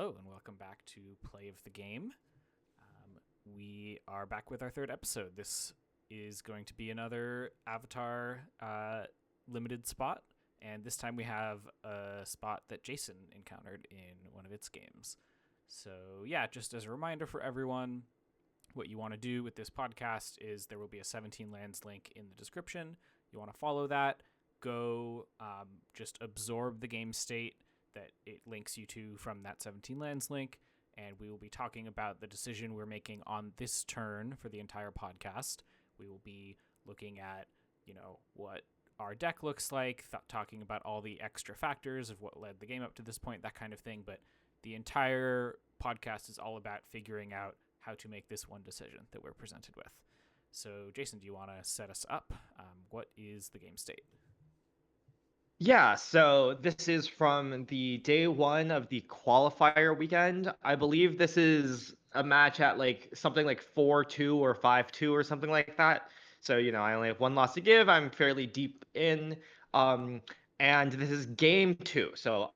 Hello, and welcome back to Play of the Game. We are back with our third episode. This is going to be another Avatar limited spot, and this time we have a spot that Jason encountered in one of its games. So yeah, just as a reminder for everyone, what you want to do with this podcast is there will be a 17 lands link in the description. You want to follow that, go just absorb the game state that it links you to from that 17 lands link, and we will be talking about the decision we're making on this turn for the entire podcast. We will be looking at, what our deck looks like, talking about all the extra factors of what led the game up to this point, that kind of thing, but the entire podcast is all about figuring out how to make this one decision that we're presented with. So, Jason, do you want to set us up? What is the game state? Yeah, so this is from the day one of the qualifier weekend. I believe this is a match at something like 4-2 or 5-2 or something like that. So, I only have one loss to give. I'm fairly deep in. Um, and this is game two. So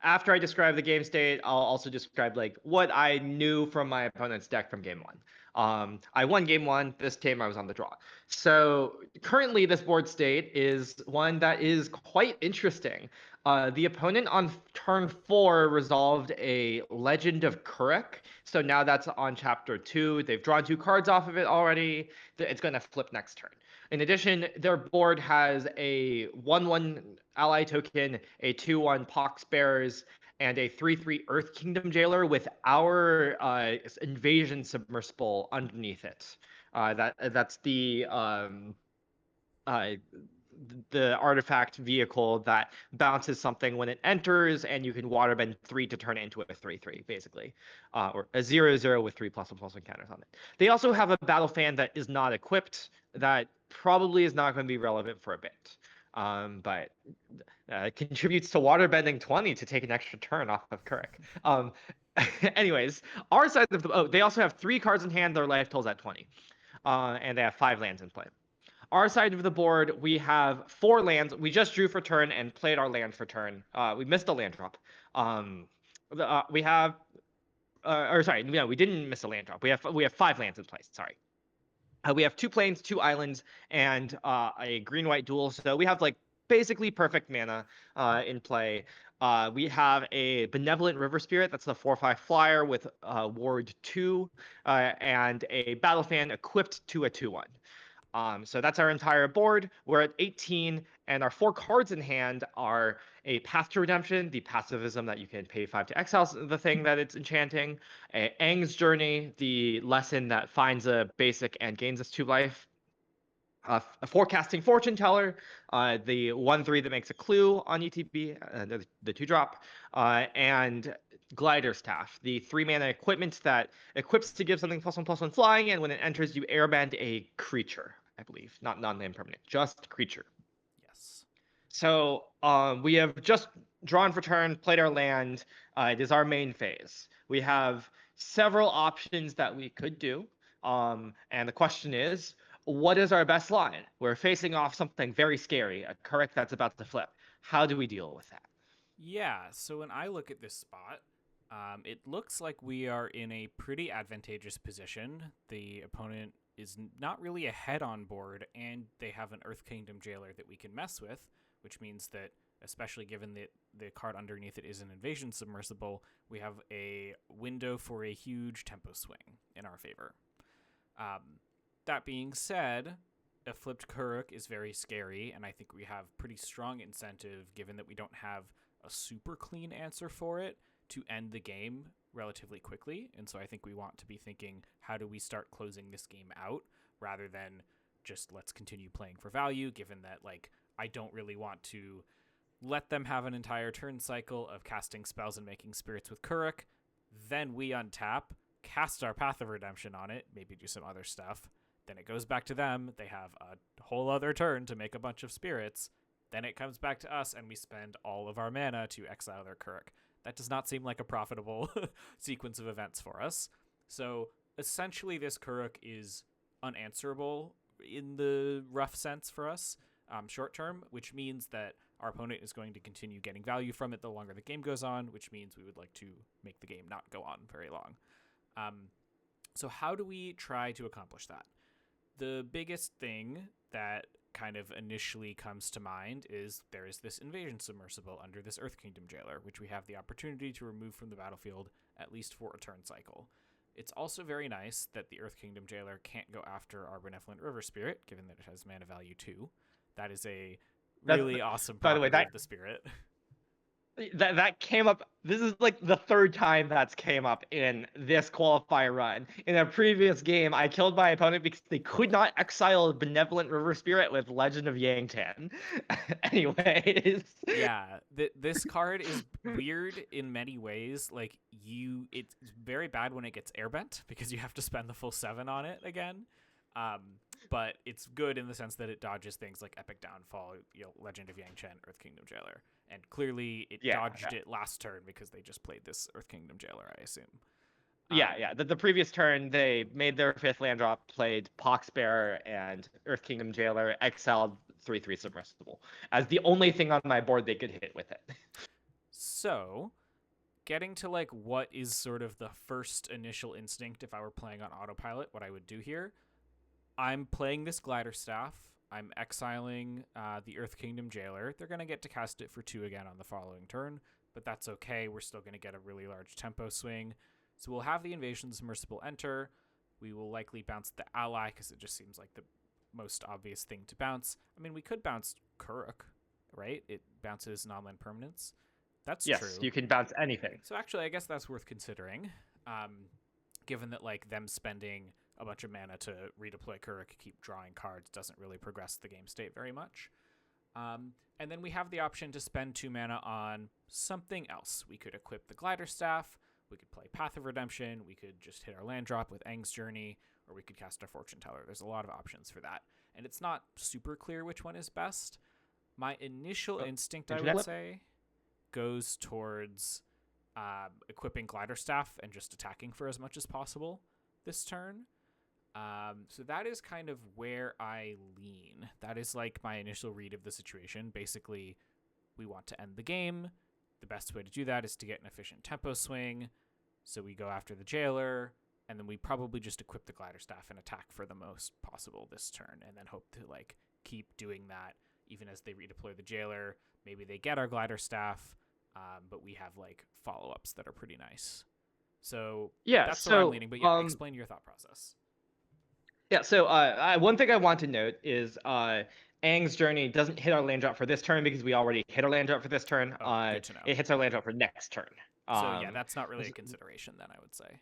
after I describe the game state, I'll also describe what I knew from my opponent's deck from game one. I won game one. This game I was on the draw. So currently this board state is one that is quite interesting. The opponent on turn 4 resolved a Legend of Kuruk. So now that's on chapter 2. They've drawn 2 cards off of it already. It's going to flip next turn. In addition, their board has a 1/1 ally token, a 2/1 Pox Bearers, and a 3/3 Earth Kingdom Jailer with our invasion submersible underneath it. That's the artifact vehicle that bounces something when it enters, and you can waterbend 3 to turn it into a 3/3, basically, or a 0/0 with 3+1+1 counters on it. They also have a battle fan that is not equipped that probably is not going to be relevant for a bit. But it contributes to waterbending 20 to take an extra turn off of Kuruk. Anyways, our side of the they also have 3 cards in hand. Their life totals at 20, and they have 5 lands in play. Our side of the board, we have 4 lands. We just drew for turn and played our land for turn. We missed a land drop. We have, or sorry, no, we didn't miss a land drop. We have 5 lands in place. Sorry. We have 2 plains, 2 islands, and a green-white duel. So we have basically perfect mana in play. We have a Benevolent River Spirit. That's the 4/5 flyer with Ward 2, and a Battle Fan equipped to a 2/1. So that's our entire board. We're at 18, and our 4 cards in hand are a Path to Redemption, the pacifism that you can pay 5 to exile the thing that it's enchanting, a Aang's Journey, the lesson that finds a basic and gains us 2 life, a Forecasting Fortune Teller, the 1/3 that makes a clue on ETB, the 2-drop, and Glider Staff, the 3 mana equipment that equips to give something +1/+1 flying, and when it enters, you airbend a creature. I believe, not non-land permanent, just creature. Yes. So we have just drawn for turn, played our land. It is our main phase. We have several options that we could do, and the question is, what is our best line? We're facing off something very scary, a Kuruk that's about to flip. How do we deal with that? Yeah, so when I look at this spot, it looks like we are in a pretty advantageous position. The opponent is not really ahead on board, and they have an Earth Kingdom Jailer that we can mess with, which means that, especially given that the card underneath it is an invasion submersible, we have a window for a huge tempo swing in our favor. That being said, a flipped Kuruk is very scary, and I think we have pretty strong incentive, given that we don't have a super clean answer for it, to end the game relatively quickly. And so I think we want to be thinking, how do we start closing this game out, rather than just let's continue playing for value, given that I don't really want to let them have an entire turn cycle of casting spells and making spirits with Kuruk. Then we untap, cast our Path of Redemption on it, maybe do some other stuff. Then it goes back to them. They have a whole other turn to make a bunch of spirits. Then it comes back to us, and we spend all of our mana to exile their Kuruk. That does not seem like a profitable sequence of events for us. So essentially, this Kuruk is unanswerable in the rough sense for us, short term, which means that our opponent is going to continue getting value from it the longer the game goes on, which means we would like to make the game not go on very long. So how do we try to accomplish that? The biggest thing that kind of initially comes to mind is there is this invasion submersible under this Earth Kingdom Jailer, which we have the opportunity to remove from the battlefield at least for a turn cycle. It's also very nice that the Earth Kingdom Jailer can't go after our Benevolent River Spirit, given that it has mana value 2. That is a really awesome by the way, property of the spirit. that came up. This is like the third time that's came up in this qualifier run. In a previous game, I killed my opponent because they could not exile Benevolent River Spirit with Legend of Yangtan. Anyways. Yeah, this card is weird in many ways. Like it's very bad when it gets airbent because you have to spend the full 7 on it again. But it's good in the sense that it dodges things like Epic Downfall, Legend of Yangchen, Earth Kingdom Jailer, and clearly it dodged it last turn because they just played this Earth Kingdom Jailer, I assume. Yeah. The previous turn, they made their 5th land drop, played Poxbearer and Earth Kingdom Jailer, exiled 3/3 Submersible as the only thing on my board they could hit with it. So, getting to like what is sort of the first initial instinct if I were playing on autopilot, what I would do here. I'm playing this Glider Staff. I'm exiling the Earth Kingdom Jailer. They're going to get to cast it for 2 again on the following turn, but that's okay. We're still going to get a really large tempo swing. So we'll have the Invasion Submersible enter. We will likely bounce the ally because it just seems like the most obvious thing to bounce. I mean, we could bounce Kuruk, right? It bounces non-land permanents. That's true. Yes, you can bounce anything. So actually, I guess that's worth considering, given that like them spending a bunch of mana to redeploy Kuruk, keep drawing cards, doesn't really progress the game state very much. And then we have the option to spend 2 mana on something else. We could equip the Glider Staff, we could play Path of Redemption, we could just hit our land drop with Aang's Journey, or we could cast our Fortune Teller. There's a lot of options for that. And it's not super clear which one is best. My initial instinct, I would say, goes towards equipping Glider Staff and just attacking for as much as possible this turn. So that is kind of where I lean. That is like my initial read of the situation. Basically, we want to end the game. The best way to do that is to get an efficient tempo swing. So we go after the Jailer, and then we probably just equip the Glider Staff and attack for the most possible this turn, and then hope to like keep doing that even as they redeploy the Jailer. Maybe they get our Glider Staff, but we have like follow-ups that are pretty nice. So that's where I'm leaning. But yeah, explain your thought process. Yeah, so one thing I want to note is Aang's Journey doesn't hit our land drop for this turn because we already hit our land drop for this turn. Good to know. It hits our land drop for next turn. So yeah, that's not really a consideration then, I would say.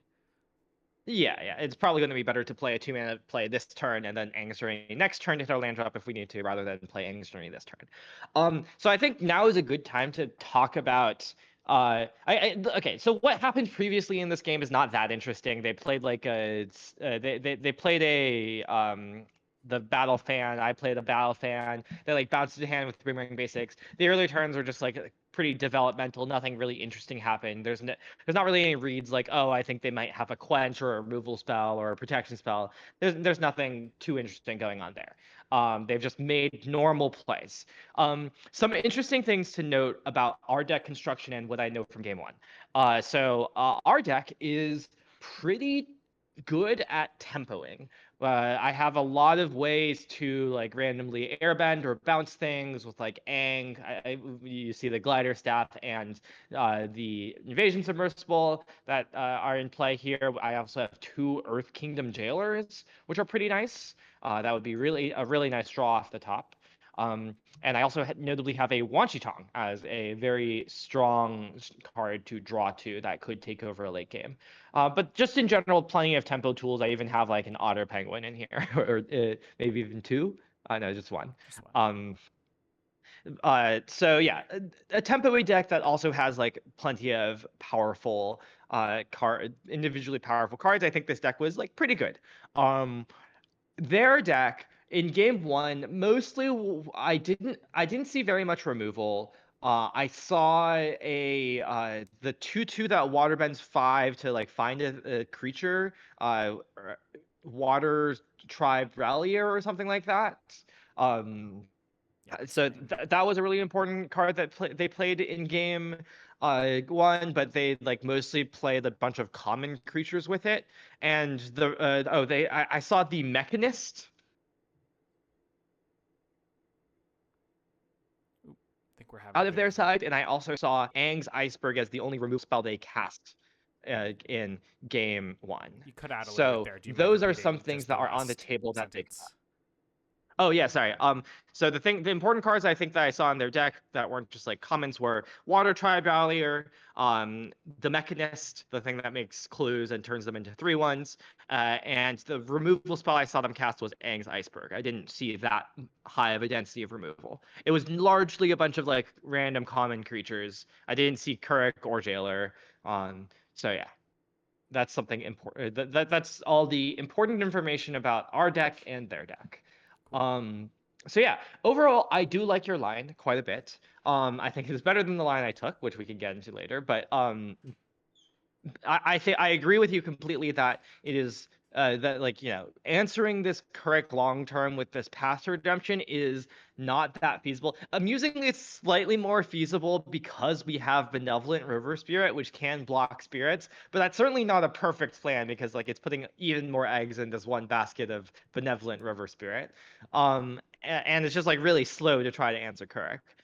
Yeah, it's probably going to be better to play a 2-mana play this turn and then Aang's Journey next turn to hit our land drop if we need to, rather than play Aang's Journey this turn. So I think now is a good time to talk about. Okay, so what happened previously in this game is not that interesting. They played like they played the Battle Fan. I played a Battle Fan. They like bounced to hand with Boomerang Basics. The early turns were just like pretty developmental. Nothing really interesting happened. There's not really any reads like, oh, I think they might have a quench or a removal spell or a protection spell. There's nothing too interesting going on there. They've just made normal plays. Some interesting things to note about our deck construction and what I know from game 1. So our deck is pretty good at tempoing. I have a lot of ways to like randomly airbend or bounce things with like Aang. You see the Glider Staff and the Invasion Submersible that are in play here. I also have 2 Earth Kingdom Jailers, which are pretty nice. That would be a really nice draw off the top. And I also notably have a Wanchitong as a very strong card to draw to that could take over a late game. But just in general, plenty of tempo tools. I even have like an Otter Penguin in here, or maybe even 2. No, just 1. So yeah, a tempo deck that also has like plenty of powerful individually powerful cards. I think this deck was like pretty good. Their deck in game 1, mostly I didn't see very much removal. I saw the 2/2 that waterbends 5 to like find a creature, Water Tribe Rallier or something like that. That's So fine. that was a really important card that they played in game one, but they like mostly played a bunch of common creatures with it. And I saw the Mechanist. Oop, I think we're having Out a of bit of their side, and I also saw Aang's Iceberg as the only remove spell they cast in game one. you cut out a little bit So there. Do you mind those are some repeating things just the that are on the last table that they. sentence? Oh yeah, sorry. So the important cards I think that I saw in their deck that weren't just like commons were Water Tribalier, the Mechanist, the thing that makes clues and turns them into 3/1s, and the removal spell I saw them cast was Aang's Iceberg. I didn't see that high of a density of removal. It was largely a bunch of like random common creatures. I didn't see Kuruk or Jailer. So yeah, that's something important. That's all the important information about our deck and their deck. Cool. Um, so yeah, overall, I do like your line quite a bit. I think it's better than the line I took, which we can get into later. But I think I agree with you completely that it is that like answering this correct long term with this path to redemption is not that feasible. Amusingly, it's slightly more feasible because we have benevolent river spirit, which can block spirits, but that's certainly not a perfect plan because like it's putting even more eggs in this one basket of benevolent river spirit. And it's just like really slow to try to answer correct.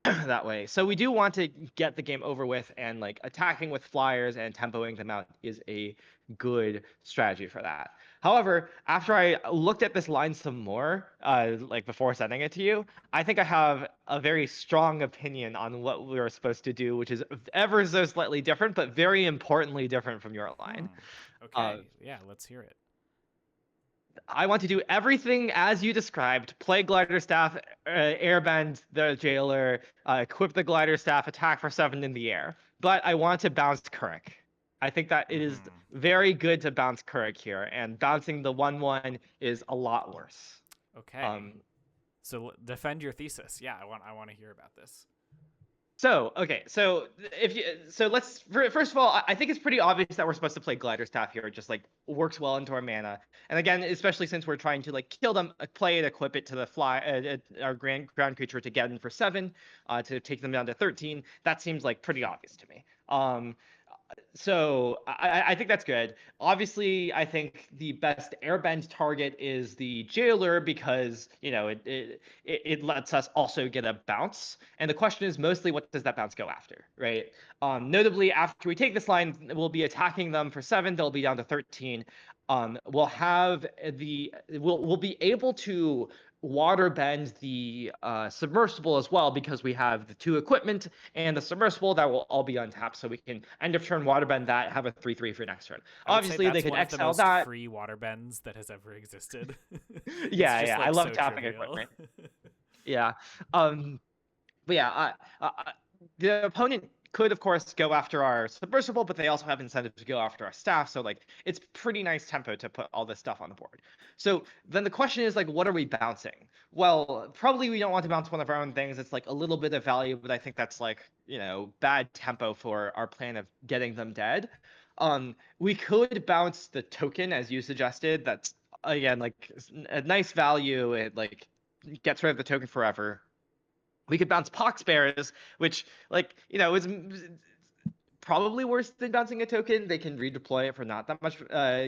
That way. So we do want to get the game over with, and like attacking with flyers and tempoing them out is a good strategy for that. However, after I looked at this line some more, like before sending it to you, I think I have a very strong opinion on what we were supposed to do, which is ever so slightly different, but very importantly different from your line. Hmm. Uh, Okay. Yeah, let's hear it. I want to do everything as you described: play glider staff, airbend the jailer, equip the glider staff, attack for 7 in the air. But I want to bounce Kuruk. I think that it is Hmm. very good to bounce Kuruk here, and bouncing the 1/1 is a lot worse. Okay. Um, So defend your thesis. Yeah, I want to hear about this. So okay, so if you so let's first of all, I think it's pretty obvious that we're supposed to play glider staff here. It just like works well into our mana, and again, especially since we're trying to like kill them, play it, equip it to the our ground creature to get in for 7, to take them down to 13. That seems like pretty obvious to me. So I think that's good. Obviously, I think the best airbend target is the jailer because it lets us also get a bounce. And the question is mostly what does that bounce go after, right? Notably, after we take this line, we'll be attacking them for 7. They'll be down to 13. We'll be able to water bend the submersible as well because we have the 2 equipment and the submersible that will all be untapped, so we can end of turn waterbend that, have a 3/3 for next turn. I would say Obviously, they that's could one of the exile most that. free water bends that has ever existed. It's Yeah, just yeah, I like love so tapping trivial. equipment. Yeah. Um, but yeah, the opponent could, of course, go after our submersible, but they also have incentive to go after our staff. So like, it's pretty nice tempo to put all this stuff on the board. So then the question is like, what are we bouncing? Well, probably we don't want to bounce one of our own things. It's like a little bit of value, but I think that's like bad tempo for our plan of getting them dead. We could bounce the token as you suggested. That's again like a nice value. It like gets rid of the token forever. We could bounce pox bears, which like is probably worse than bouncing a token. They can redeploy it for not that much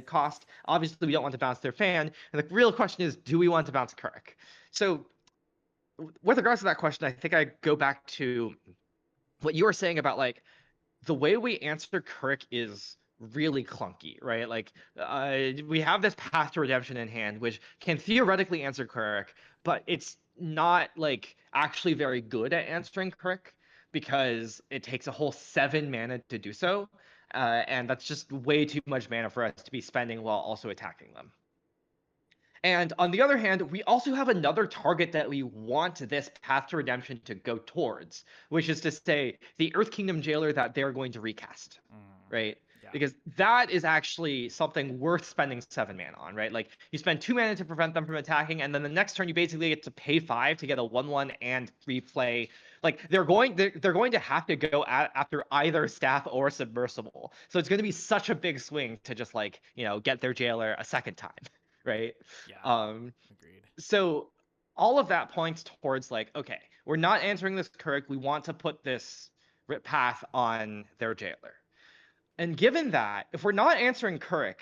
cost. Obviously, we don't want to bounce their fan. And the real question is, do we want to bounce Kirk? So, with regards to that question, I think I go back to what you were saying about like the way we answer Kirk is really clunky, right? Like we have this path to redemption in hand, which can theoretically answer Kirk, but it's not like actually very good at answering Kirk because it takes a whole 7 mana to do so, and that's just way too much mana for us to be spending while also attacking them. And on the other hand, we also have another target that we want this path to redemption to go towards, which is to say the Earth Kingdom Jailer that they're going to recast, Mm, right? yeah. Because that is actually something worth spending 7 mana on, right? Like you spend 2 mana to prevent them from attacking, and then the next turn you basically get to pay 5 to get a 1/1 and replay. Like they're going to have to go after either staff or submersible, so it's going to be such a big swing to just like get their jailer a second time, right? Yeah. Um, Agreed. so all of that points towards like, okay, we're not answering this correct. We want to put this path on their jailer. And given that, if we're not answering Kuruk,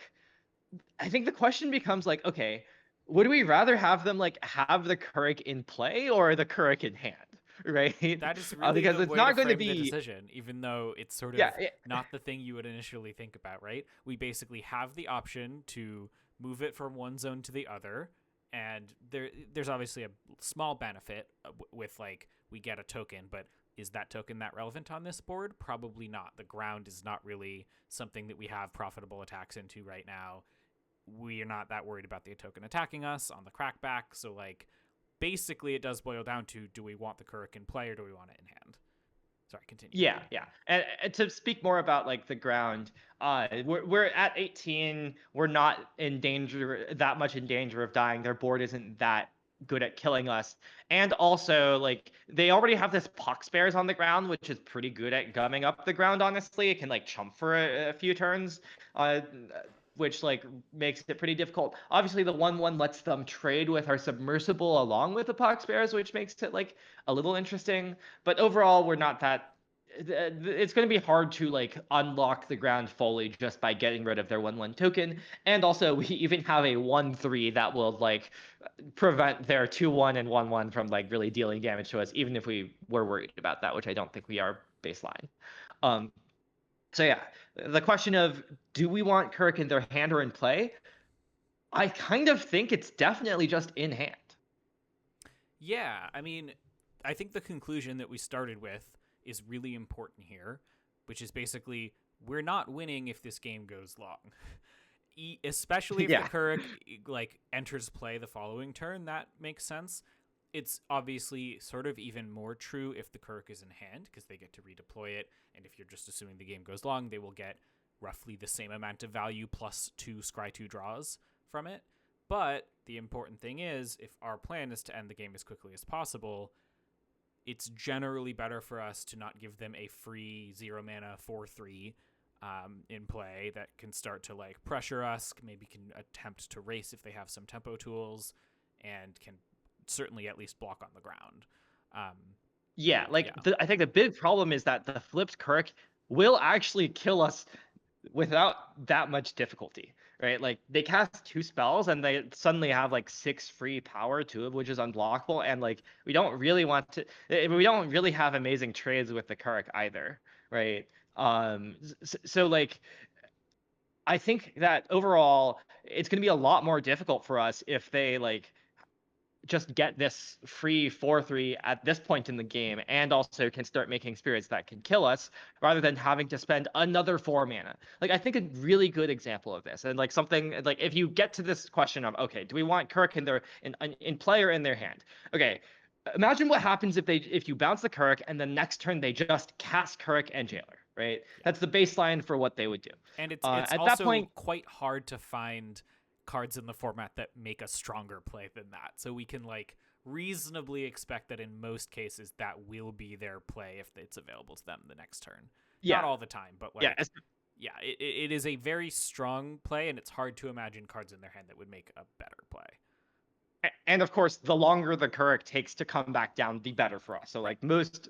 I think the question becomes like, okay, would we rather have them like have the Kuruk in play or the Kuruk in hand, right? That is really Because the it's way to not going to frame the be, decision, even though it's sort yeah, of not the thing you would initially think about, right? We basically have the option to move it from one zone to the other, and there's obviously a small benefit with like we get a token, but is that token that relevant on this board? Probably not. The ground is not really something that we have profitable attacks into right now. We are not that worried about the token attacking us on the crackback, so like basically it does boil down to, do we want the Kuruk in play or do we want it in hand? Sorry, continue. yeah, yeah. And to speak more about like the ground, we're at 18. We're not in danger, that much in danger of dying. Their board isn't that good at killing us. And also, like, they already have this pox bears on the ground, which is pretty good at gumming up the ground, honestly. It can like chump for a few turns. Which like makes it pretty difficult. Obviously, the 1/1 lets them trade with our submersible along with the pox bears, which makes it like a little interesting. But overall, we're not that. It's going to be hard to like unlock the ground fully just by getting rid of their 1/1 token. And also, we even have a 1/3 that will like prevent their 2/1 and 1/1 from like really dealing damage to us, even if we were worried about that, which I don't think we are baseline. Um, so yeah, the question of, do we want Kirk in their hand or in play? I kind of think it's definitely just in hand. Yeah, I mean, I think the conclusion that we started with is really important here, which is basically we're not winning if this game goes long. Especially if the Yeah. Kuruk like enters play the following turn, that makes sense. It's obviously sort of even more true if the Kuruk is in hand, because they get to redeploy it, and if you're just assuming the game goes long, they will get roughly the same amount of value plus 2 Scry 2 draws from it. But the important thing is, if our plan is to end the game as quickly as possible, it's generally better for us to not give them a free 0 mana 4/3 in play that can start to like pressure us, maybe can attempt to race if they have some tempo tools, and can certainly at least block on the ground. Yeah, like Yeah. I think the big problem is that the flipped Kirk will actually kill us without that much difficulty, right? Like they cast 2 spells and they suddenly have like 6 free power, 2 of which is unblockable, and like we don't really want to. We don't really have amazing trades with the Kirk either, right? So like I think that overall it's going to be a lot more difficult for us if they like just get this free 4/3 at this point in the game and also can start making spirits that can kill us rather than having to spend another 4 mana. Like I think a really good example of this, and like something like if you get to this question of, okay, do we want Kirk in their in play or in their hand? Okay, imagine what happens if you bounce the Kirk and the next turn they just cast Kirk and Jailer, right? Yeah. That's the baseline for what they would do. And it's At that also point, quite hard to find cards in the format that make a stronger play than that. So we can like reasonably expect that in most cases that will be their play if it's available to them the next turn. Not yeah, all the time, but yeah, like yeah, it is a very strong play, and it's hard to imagine cards in their hand that would make a better play. and of course, the longer the Kuruk takes to come back down, the better for us. So Right. like most,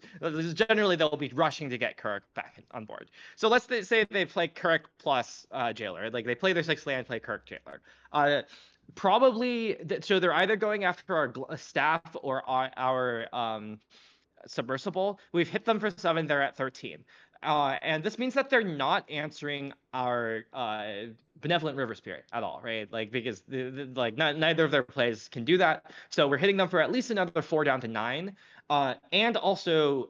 generally they'll be rushing to get Kuruk back on board. So let's say they play Kuruk plus Jailer, like they play their 6 land, play Kuruk Jailer. Probably, so they're either going after our staff or our submersible. We've hit them for 7. They're at 13. And this means that they're not answering our benevolent river spirit at all, right? Like because like neither of their plays can do that. So we're hitting them for at least another 4 down to 9. And also,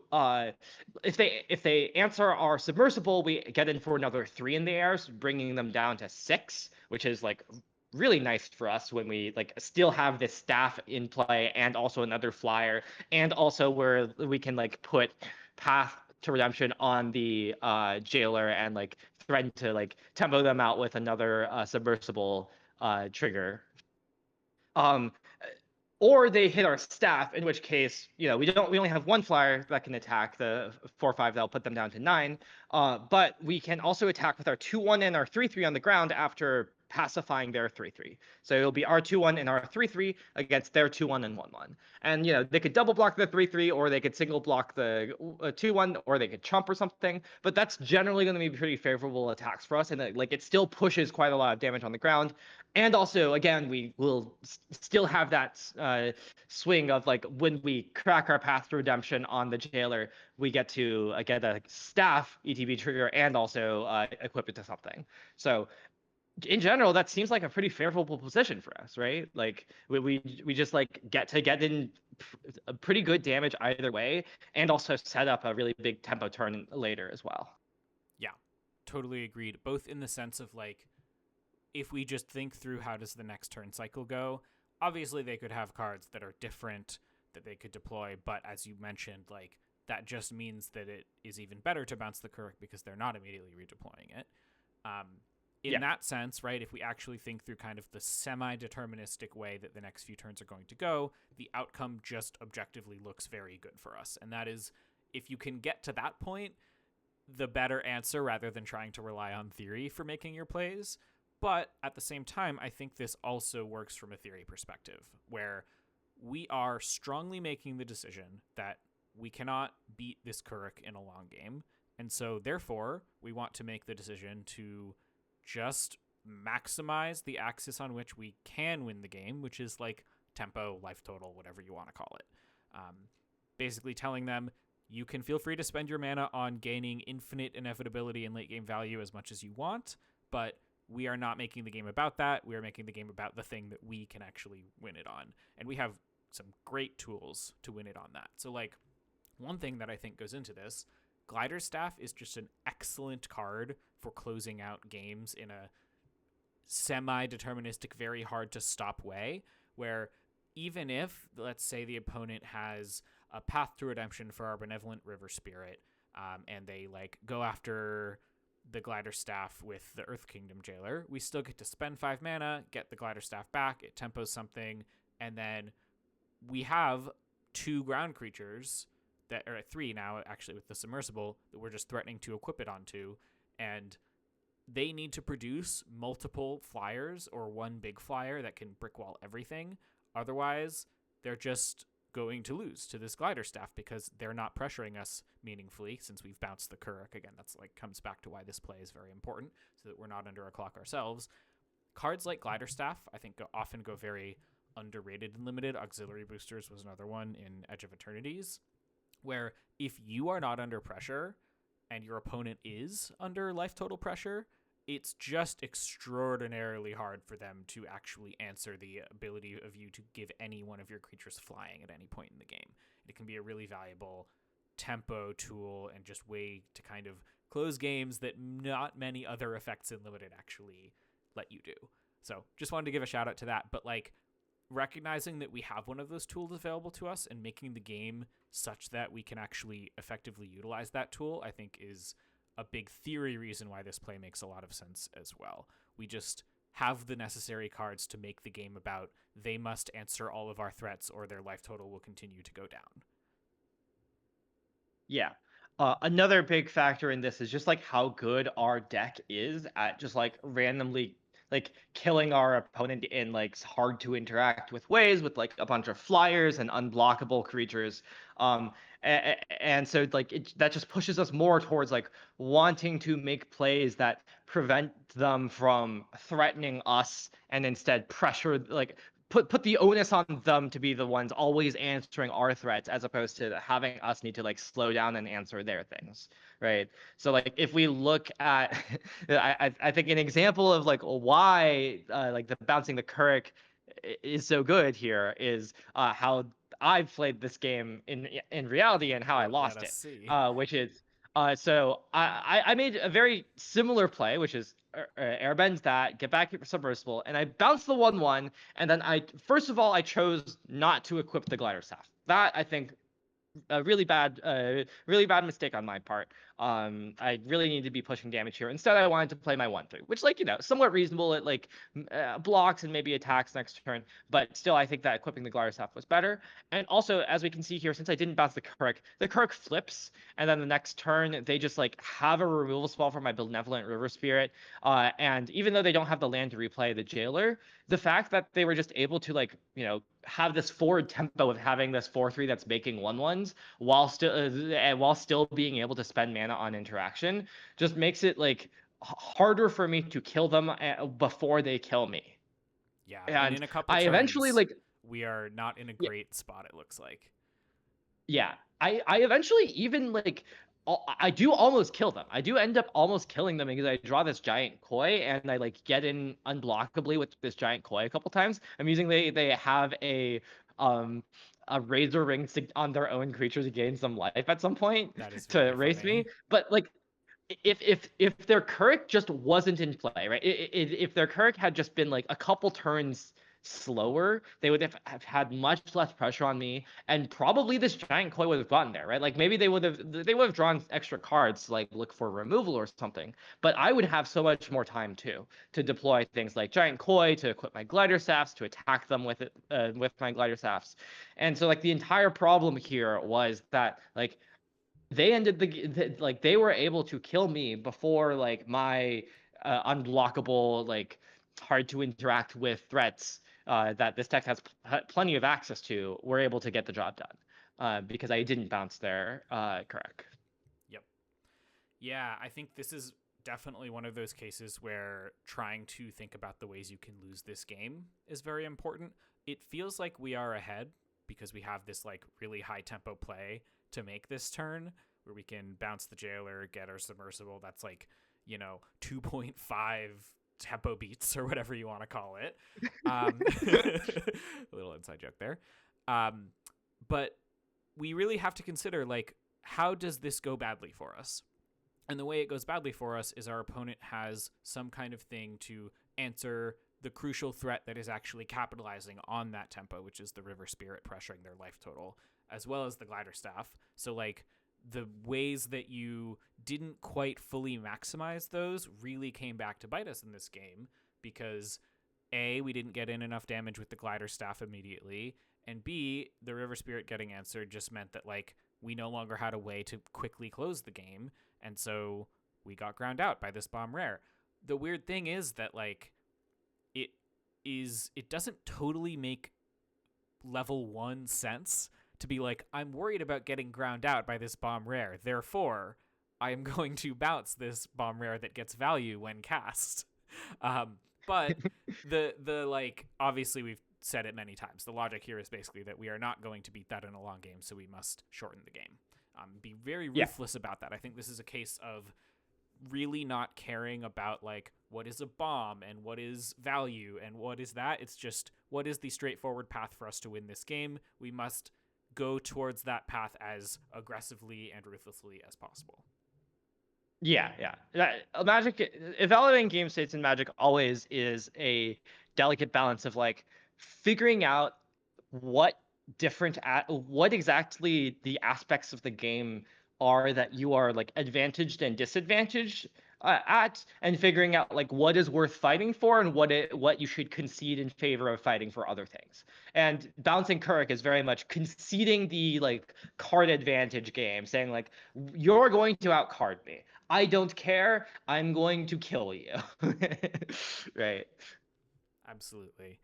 if they answer our submersible, we get in for another 3 in the air, so bringing them down to 6, which is like really nice for us when we like still have this staff in play and also another flyer, and also where we can like put path to redemption on the jailer and like threaten to like tempo them out with another submersible trigger. um or they hit our staff, in which case, we only have 1 flyer that can attack the 4/5 that'll put them down to 9. But we can also attack with our 2/1 and our 3/3 on the ground after pacifying their 3/3. So it'll be our 2/1 and our 3/3 against their 2/1 and 1/1. And they could double block the 3/3, or they could single block the 2/1, or they could chump or something. But that's generally going to be pretty favorable attacks for us, and it still pushes quite a lot of damage on the ground. And also, again, we will still have that swing of like when we crack our path to redemption on the jailer, we get to get a staff ETB trigger and also equip it to something. So in general, that seems like a pretty favorable position for us, right? Like we just like get in a pretty good damage either way, and also set up a really big tempo turn later as well. Yeah, totally agreed. Both in the sense of like, if we just think through how does the next turn cycle go, obviously they could have cards that are different that they could deploy, but as you mentioned, like that just means that it is even better to bounce the Kuruk because they're not immediately redeploying it. In that sense, right, if we actually think through kind of the semi-deterministic way that the next few turns are going to go, the outcome just objectively looks very good for us. And that is, if you can get to that point, the better answer rather than trying to rely on theory for making your plays. But at the same time, I think this also works from a theory perspective, where we are strongly making the decision that we cannot beat this Kuruk in a long game. And so, therefore, we want to make the decision to just maximize the axis on which we can win the game, which is like tempo, life total, whatever you want to call it. Basically telling them, you can feel free to spend your mana on gaining infinite inevitability and late game value as much as you want, but we are not making the game about that. We are making the game about the thing that we can actually win it on. And we have some great tools to win it on that. So, like, one thing that I think goes into this, Glider Staff is just an excellent card for closing out games in a semi-deterministic, very hard to stop way, where even if, let's say, the opponent has a path to redemption for our Benevolent River Spirit, and they like go after the Glider Staff with the Earth Kingdom Jailer, we still get to spend 5 mana, get the Glider Staff back, it tempos something, and then we have 2 ground creatures that are at 3 now, actually, with the Submersible, that we're just threatening to equip it onto, and they need to produce multiple flyers or one big flyer that can brick wall everything. Otherwise, they're just going to lose to this Glider Staff because they're not pressuring us meaningfully since we've bounced the Kuruk. Again, that's like comes back to why this play is very important, so that we're not under a clock ourselves. Cards like Glider Staff, I think, often go very underrated in Limited. Auxiliary Boosters was another one in Edge of Eternities, where if you are not under pressure and your opponent is under life total pressure, it's just extraordinarily hard for them to actually answer the ability of you to give any one of your creatures flying at any point in the game. It can be a really valuable tempo tool and just way to kind of close games that not many other effects in Limited actually let you do. So just wanted to give a shout out to that. But like, recognizing that we have one of those tools available to us and making the game such that we can actually effectively utilize that tool, I think is a big theory reason why this play makes a lot of sense as well. We just have the necessary cards to make the game about they must answer all of our threats or their life total will continue to go down. Yeah. Another big factor in this is just like how good our deck is at just like randomly like killing our opponent in like hard to interact with ways with like a bunch of flyers and unblockable creatures. And so like that just pushes us more towards like wanting to make plays that prevent them from threatening us and instead pressure like put the onus on them to be the ones always answering our threats as opposed to having us need to like slow down and answer their things, right? So like if we look at I think an example of like why like the bouncing the Kuruk is so good here is how I've played this game in reality and how I Let lost us it, see. which is so I made a very similar play, which is airbend that, get back your submersible, and I bounced the 1/1, and then I first of all I chose not to equip the glider staff. That I think a really bad mistake on my part. I really need to be pushing damage here. Instead, I wanted to play my 1/3, which, like, somewhat reasonable at like blocks and maybe attacks next turn. But still, I think that equipping the glider staff was better. And also, as we can see here, since I didn't bounce the Kirk flips, and then the next turn they just like have a removal spell for my Benevolent River Spirit. And even though they don't have the land to replay the Jailer, the fact that they were just able to like have this forward tempo of having this 4/3 that's making 1/1s while still being able to spend mana on interaction just makes it like harder for me to kill them before they kill me. Yeah, and And in a couple I eventually turns, like we are not in a yeah, great spot, it looks like. yeah, I eventually even like I do almost kill them. I do end up almost killing them because I draw this giant koi and I like get in unblockably with this giant koi a couple times. I'm using they have um a razor ring on their own creatures to gain some life at some point That is to very race me. funny. But like if their Kirk just wasn't in play, right? If their Kirk had just been like a couple turns slower, they would have had much less pressure on me, and probably this giant koi would have gotten there, right? Like maybe they would have drawn extra cards to like look for removal or something, but I would have so much more time too to deploy things like giant koi, to equip my glider staffs, to attack them with it with my glider staffs. And so like the entire problem here was that like they ended like they were able to kill me before like my unblockable like hard to interact with threats that this deck has plenty of access to were able to get the job done because I didn't bounce their correct. Yep. Yeah, I think this is definitely one of those cases where trying to think about the ways you can lose this game is very important. It feels like we are ahead because we have this like really high tempo play to make this turn where we can bounce the Jailer, get our Submersible. That's like, 2.5 tempo beats or whatever you want to call it. A little inside joke there. But we really have to consider like, how does this go badly for us? And the way it goes badly for us is our opponent has some kind of thing to answer the crucial threat that is actually capitalizing on that tempo, which is the River Spirit pressuring their life total, as well as the Glider Staff. So, like, the ways that you didn't quite fully maximize those really came back to bite us in this game because A, we didn't get in enough damage with the Glider Staff immediately, and B, the River Spirit getting answered just meant that, like, we no longer had a way to quickly close the game, and so we got ground out by this bomb rare. The weird thing is that, like, it doesn't totally make level 1 sense to be like, I'm worried about getting ground out by this bomb rare, therefore I am going to bounce this bomb rare that gets value when cast. But the like, obviously we've said it many times, the logic here is basically that we are not going to beat that in a long game, so we must shorten the game. Be very Yeah. ruthless about that. I think this is a case of really not caring about like what is a bomb and what is value and what is that. It's just what is the straightforward path for us to win this game. We must go towards that path as aggressively and ruthlessly as possible. Yeah, yeah. Magic, evaluating game states in Magic always is a delicate balance of like figuring out what what exactly the aspects of the game are that you are like advantaged and disadvantaged at, and figuring out like what is worth fighting for and what you should concede in favor of fighting for other things. And bouncing Kirk is very much conceding the like card advantage game, saying like you're going to outcard me. I don't care. I'm going to kill you. Right. Absolutely.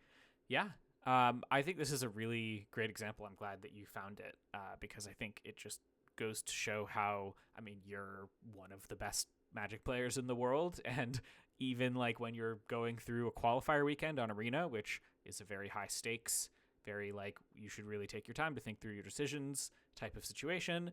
Yeah. I think this is a really great example. I'm glad that you found it because I think it just goes to show how, I mean, you're one of the best Magic players in the world. And even like when you're going through a qualifier weekend on Arena, which is a very high stakes, very like you should really take your time to think through your decisions type of situation,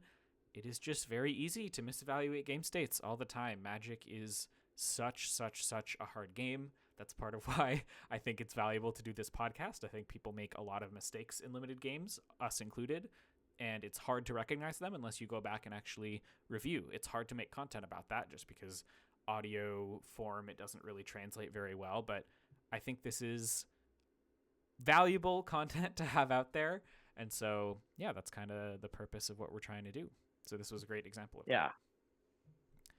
it is just very easy to misevaluate game states all the time. Magic is such a hard game. That's part of why I think it's valuable to do this podcast. I think people make a lot of mistakes in limited games, us included, and it's hard to recognize them unless you go back and actually review. It's hard to make content about that just because audio form, it doesn't really translate very well, but I think this is valuable content to have out there, And so, yeah, that's kind of the purpose of what we're trying to do. So this was a great example of Yeah.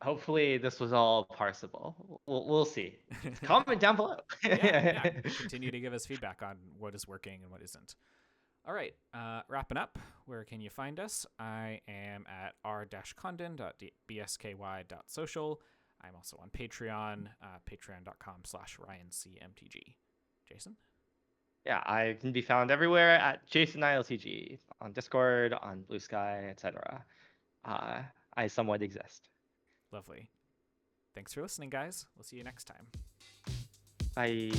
Hopefully this was all parsable. We'll see. that. Comment down below. Yeah. Continue to give us feedback on what is working and what isn't. All right, wrapping up, where can you find us? I am at r-condon.bsky.social. I'm also on Patreon, patreon.com/RyanCMTG. Jason? Yeah, I can be found everywhere at JasonILTG, on Discord, on Blue Sky, etc. I somewhat exist. Lovely. Thanks for listening, guys. We'll see you next time. Bye.